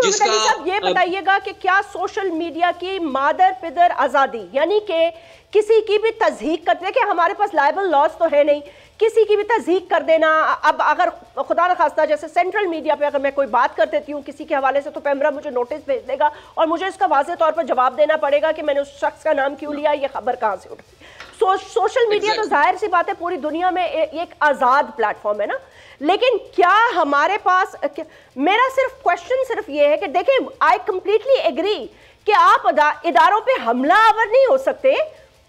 मोहम्मद अली साहब ये बताइएगा कि क्या सोशल मीडिया की मादर पिदर आज़ादी, यानी कि किसी की भी तज़हीक करते कि हमारे पास लाइबल लॉज तो है नहीं, किसी की भी तज़हीक कर देना। अब अगर खुदा न खास्ता जैसे सेंट्रल मीडिया पे अगर मैं कोई बात कर देती हूँ किसी के हवाले से, तो पैमरा मुझे नोटिस भेज देगा और मुझे इसका वाज़ेह तौर पर जवाब देना पड़ेगा कि मैंने उस शख्स का नाम क्यों लिया, ये खबर कहाँ से उठी। सोशल मीडिया तो जाहिर सी बात है पूरी दुनिया में एक आज़ाद प्लेटफॉर्म है ना, लेकिन क्या हमारे पास, मेरा सिर्फ क्वेश्चन सिर्फ ये है कि देखिए, आई कंप्लीटली एग्री कि आप इदारों पे हमला आवर नहीं हो सकते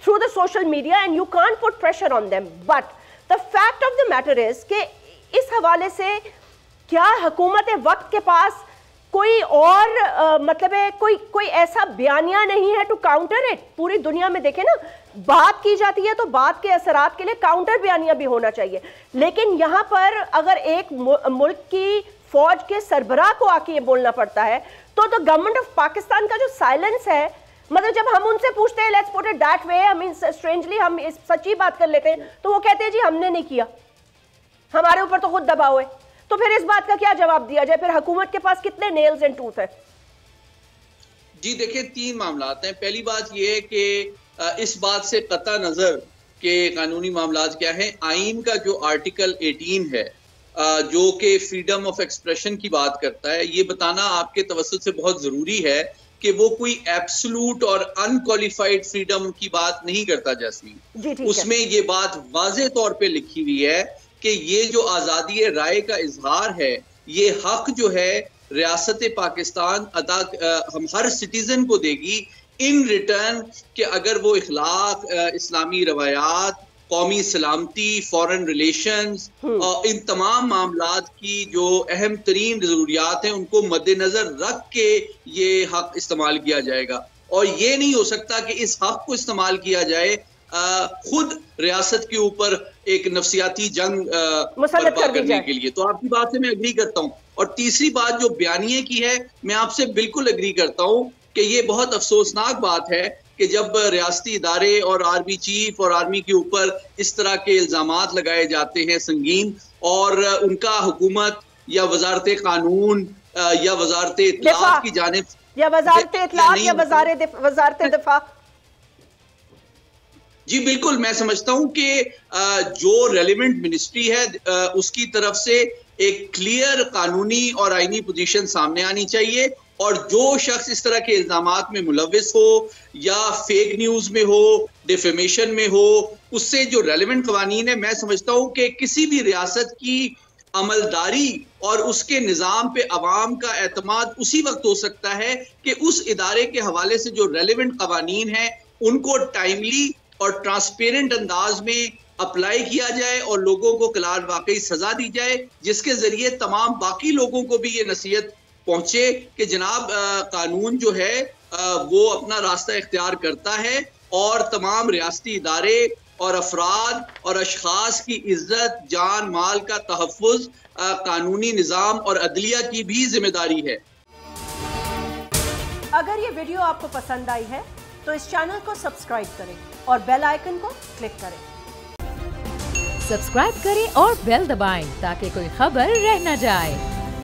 through the social media and you can't put pressure on them, but the fact of the matter is कि इस हवाले से क्या हुकूमत वक्त के पास कोई और मतलब है कोई ऐसा बयानिया नहीं है टू काउंटर इट। पूरी दुनिया में देखें ना, बात की जाती है तो बात के असरात के लिए काउंटर बयानिया भी होना चाहिए, लेकिन यहाँ पर अगर एक मुल्क की फौज के सरबराह को आके ये बोलना पड़ता है तो गवर्नमेंट ऑफ पाकिस्तान का जो साइलेंस है, मतलब जब हम उनसे पूछते हैं let's put it that way, I mean strangely हम इस सच्ची बात कर लेते हैं तो वो कहते हैं जी हमने नहीं किया, हमारे ऊपर तो खुद दबाव है। तो फिर इस बात का क्या जवाब दिया जाए? फिर हुकूमत के पास कितने नेल्स एंड टूथ है? जी देखिए, तीन मामलात हैं। पहली बात यह है कि इस बात से कता नजर के कानूनी मामलात क्या है, आइन का जो आर्टिकल 18 है जो कि फ्रीडम ऑफ एक्सप्रेशन की बात करता है, ये बताना आपके तवज्जुह से बहुत जरूरी है कि वो कोई एब्सोल्यूट और अनक्वालिफाइड फ्रीडम की बात नहीं करता जैस्मीन। उसमें ये बात वाज़ेह तौर पे लिखी हुई है कि ये जो आज़ादी राय का इजहार है, ये हक जो है रियासत पाकिस्तान हम हर सिटीजन को देगी इन रिटर्न कि अगर वो इखलाक, इस्लामी रवायात, कौमी सलामती, फॉरेन रिलेशंस और इन तमाम मामलात की जो अहम तरीन ज़रूरियात हैं उनको मद्देनजर रख के ये हक इस्तेमाल किया जाएगा। और ये नहीं हो सकता कि इस हक को इस्तेमाल किया जाए खुद रियासत के ऊपर एक नफसियाती जंग बर्पा करने के लिए। तो आपकी बात से मैं एग्री करता हूँ। और तीसरी बात जो बयानिए की है, मैं आपसे बिल्कुल एग्री करता हूँ कि ये बहुत अफसोसनाक बात है कि जब रियासती इदारे और आर्मी चीफ और आर्मी के ऊपर इस तरह के इल्जामात लगाए जाते हैं संगीन, और उनका हुकूमत या वजारत कानून या वजारत इत्तलात की जानिब या वजारत इत्तलात या वजारत दिफा। जी बिल्कुल, मैं समझता हूं कि जो रेलिवेंट मिनिस्ट्री है उसकी तरफ से एक क्लियर कानूनी और आईनी पोजीशन सामने आनी चाहिए, और जो शख्स इस तरह के इल्जामात में मुलविस हो या फेक न्यूज में हो, डिफेमेशन में हो, उससे जो रेलिवेंट कवानीन है, मैं समझता हूं कि किसी भी रियासत की अमलदारी और उसके निज़ाम पे अवाम का एतमाद उसी वक्त हो सकता है कि उस इदारे के हवाले से जो रेलिवेंट कवानीन है उनको टाइमली और ट्रांसपेरेंट अंदाज में अप्लाई किया जाए और लोगों को कलार वाकई सजा दी जाए, जिसके जरिए तमाम बाकी लोगों को भी ये नसीहत पहुंचे कि जनाब कानून जो है वो अपना रास्ता इख्तियार करता है और तमाम रियासती इदारे और अफराद और अशखास की इज्जत, जान माल का तहफ़्फ़ुज़ कानूनी निज़ाम और अदलिया की भी जिम्मेदारी है। अगर ये वीडियो आपको पसंद आई है तो इस चैनल को सब्सक्राइब करें और बेल आइकन को क्लिक करें। सब्सक्राइब करें और बेल दबाएं ताकि कोई खबर रह न जाए।